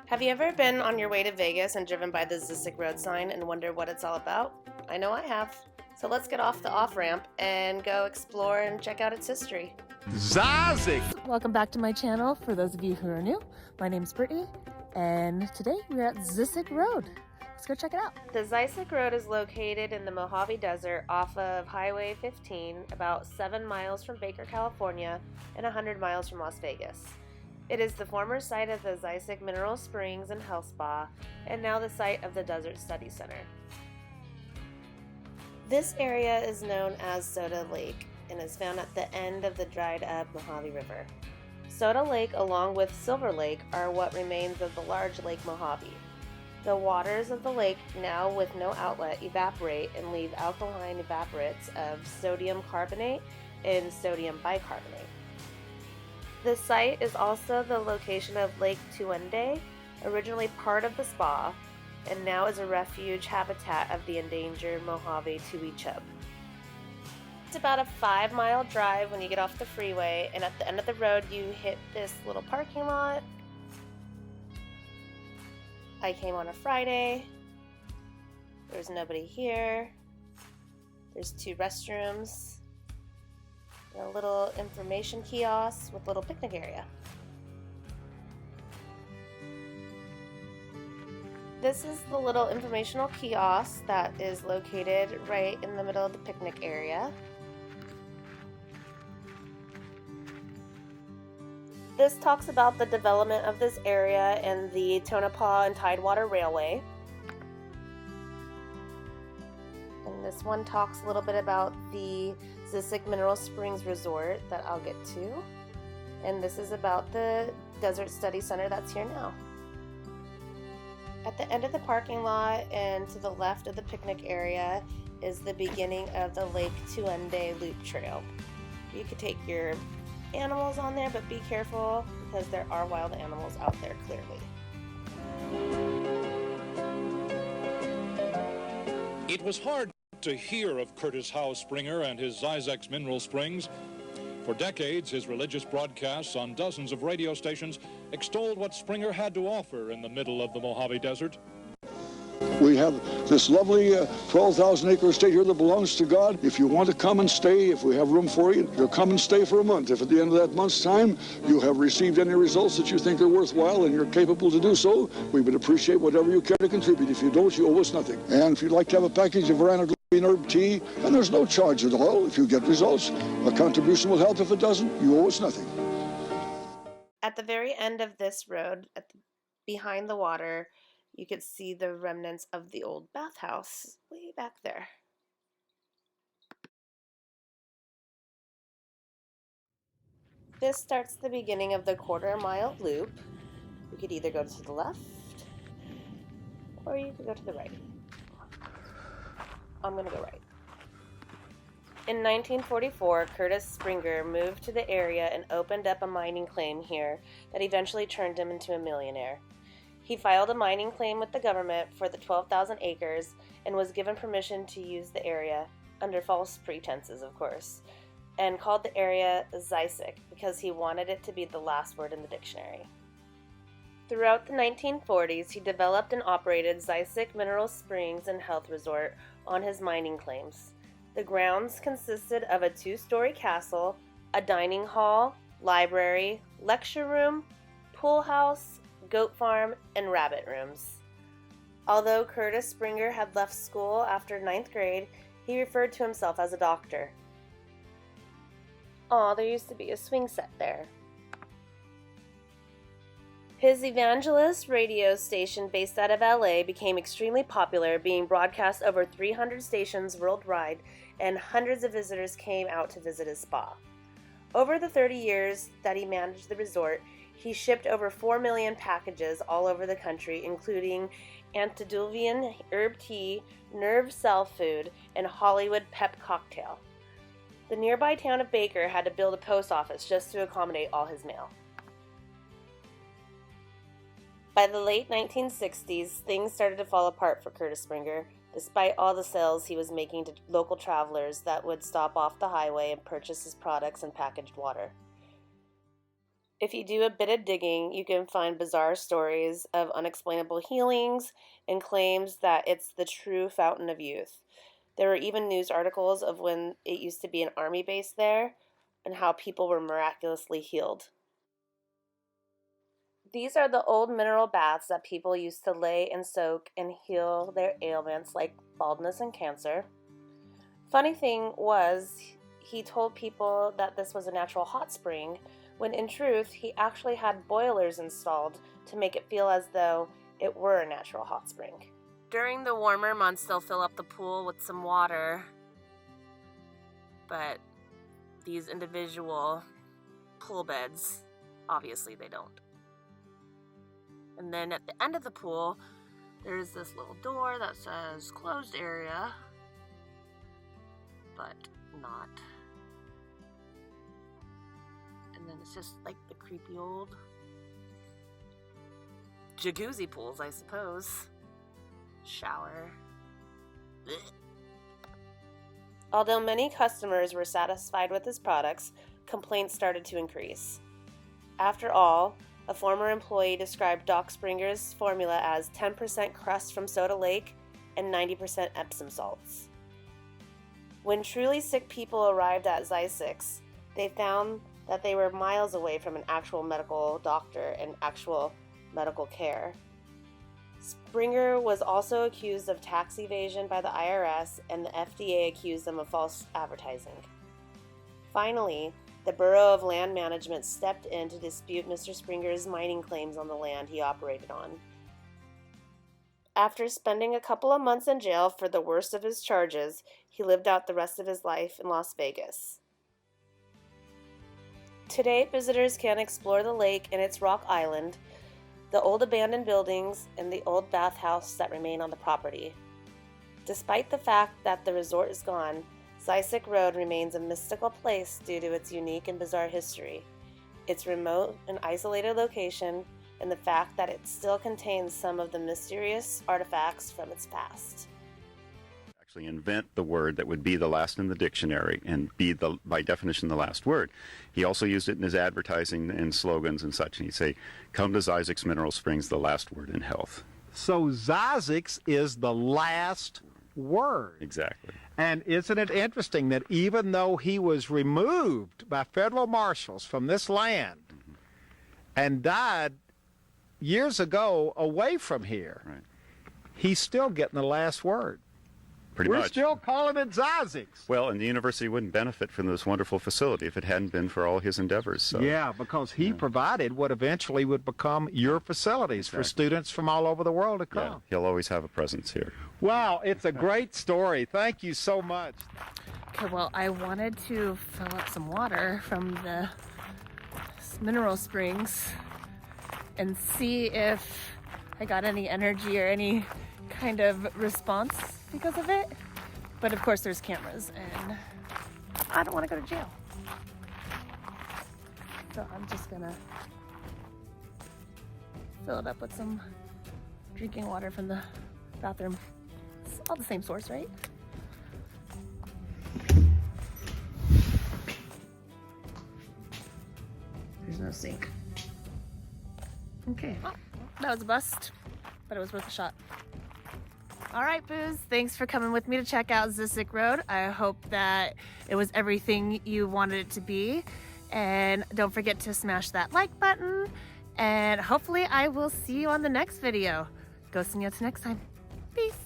Have you ever been on your way to Vegas and driven by the Zzyzx road sign and wonder what it's all about? I know I have. So let's get off the off-ramp and go explore and check out its history. Zzyzx! Welcome back to my channel. For those of you who are new, my name's Brittany, and today we're at Zzyzx Road. Let's go check it out. The Zzyzx Road is located in the Mojave Desert off of Highway 15, about 7 miles from Baker, California, and 100 miles from Las Vegas. It is the former site of the Zzyzx Mineral Springs and Health Spa, and now the site of the Desert Study Center. This area is known as Soda Lake and is found at the end of the dried-up Mojave River. Soda Lake, along with Silver Lake, are what remains of the large Lake Mojave. The waters of the lake, now with no outlet, evaporate and leave alkaline evaporites of sodium carbonate and sodium bicarbonate. The site is also the location of Lake Tuende, originally part of the spa, and now is a refuge habitat of the endangered Mojave tui chub. It's about a 5-mile drive when you get off the freeway, and at the end of the road you hit this little parking lot. I came on a Friday. There's nobody here. There's 2 restrooms. A little information kiosk with a little picnic area. This is the little informational kiosk that is located right in the middle of the picnic area. This talks about the development of this area and the Tonopah and Tidewater Railway. And this one talks a little bit about the Zzyzx Mineral Springs Resort that I'll get to. And this is about the Desert Study Center that's here now. At the end of the parking lot and to the left of the picnic area is the beginning of the Lake Tuende Loop Trail. You could take your animals on there, but be careful because there are wild animals out there clearly. It was hard to hear of Curtis Howe Springer and his Zzyzx Mineral Springs. For decades, his religious broadcasts on dozens of radio stations extolled what Springer had to offer in the middle of the Mojave Desert. We have this lovely 12,000-acre estate here that belongs to God. If you want to come and stay, if we have room for you, you'll come and stay for a month. If at the end of that month's time you have received any results that you think are worthwhile and you're capable to do so, we would appreciate whatever you care to contribute. If you don't, you owe us nothing. And if you'd like to have a package of Verana Green Herb Tea, and there's no charge at all. If you get results, a contribution will help. If it doesn't, you owe us nothing. At the very end of this road, behind the water, you could see the remnants of the old bathhouse way back there. This starts the beginning of the quarter-mile loop. You could either go to the left or you could go to the right. I'm going to go right. In 1944, Curtis Springer moved to the area and opened up a mining claim here that eventually turned him into a millionaire. He filed a mining claim with the government for the 12,000 acres and was given permission to use the area, under false pretenses of course, and called the area Zzyzx because he wanted it to be the last word in the dictionary. Throughout the 1940s, he developed and operated Zzyzx Mineral Springs and Health Resort on his mining claims. The grounds consisted of a 2-story castle, a dining hall, library, lecture room, pool house, goat farm, and rabbit rooms. Although Curtis Springer had left school after 9th grade, he referred to himself as a doctor. Aw, there used to be a swing set there. His evangelist radio station based out of LA became extremely popular, being broadcast over 300 stations worldwide, and hundreds of visitors came out to visit his spa. Over the 30 years that he managed the resort, he shipped over 4 million packages all over the country, including antediluvian herb tea, nerve cell food, and Hollywood pep cocktail. The nearby town of Baker had to build a post office just to accommodate all his mail. By the late 1960s, things started to fall apart for Curtis Springer, despite all the sales he was making to local travelers that would stop off the highway and purchase his products and packaged water. If you do a bit of digging, you can find bizarre stories of unexplainable healings and claims that it's the true fountain of youth. There were even news articles of when it used to be an army base there and how people were miraculously healed. These are the old mineral baths that people used to lay and soak and heal their ailments like baldness and cancer. Funny thing was, he told people that this was a natural hot spring, when in truth, he actually had boilers installed to make it feel as though it were a natural hot spring. During the warmer months, they'll fill up the pool with some water, but these individual pool beds, obviously they don't. And then at the end of the pool, there's this little door that says closed area, but not. And then it's just like the creepy old jacuzzi pools, I suppose. Shower. Blech. Although many customers were satisfied with his products, complaints started to increase. After all, a former employee described Doc Springer's formula as 10% crust from Soda Lake and 90% Epsom salts. When truly sick people arrived at Zzyzx, they found that they were miles away from an actual medical doctor and actual medical care. Springer was also accused of tax evasion by the IRS, and the FDA accused them of false advertising. Finally, the Bureau of Land Management stepped in to dispute Mr. Springer's mining claims on the land he operated on. After spending a couple of months in jail for the worst of his charges, he lived out the rest of his life in Las Vegas. Today, visitors can explore the lake and its rock island, the old abandoned buildings, and the old bathhouse that remain on the property. Despite the fact that the resort is gone, Zzyzx Road remains a mystical place due to its unique and bizarre history, its remote and isolated location, and the fact that it still contains some of the mysterious artifacts from its past. Actually invent the word that would be the last in the dictionary and be, by definition, the last word. He also used it in his advertising and slogans and such. And he'd say, "Come to Zzyzx Mineral Springs, the last word in health." So Zzyzx is the last word. Exactly. And isn't it interesting that even though he was removed by federal marshals from this land and died years ago away from here, right, he's still getting the last word. Pretty We're much. still calling it Zzyzx. Well, and the university wouldn't benefit from this wonderful facility if it hadn't been for all his endeavors. So. Yeah, because he provided what eventually would become your facilities for students from all over the world to come. Yeah, he'll always have a presence here. Wow, it's a great story. Thank you so much. Okay, well, I wanted to fill up some water from the mineral springs and see if I got any energy or any kind of response because of it. But of course there's cameras and I don't want to go to jail. So I'm just gonna fill it up with some drinking water from the bathroom. It's all the same source, right? There's no sink. Okay. Well, that was a bust, but it was worth a shot. All right, Booze, thanks for coming with me to check out Zzyzx Road. I hope that it was everything you wanted it to be. And don't forget to smash that like button. And hopefully I will see you on the next video. Go see you next time. Peace.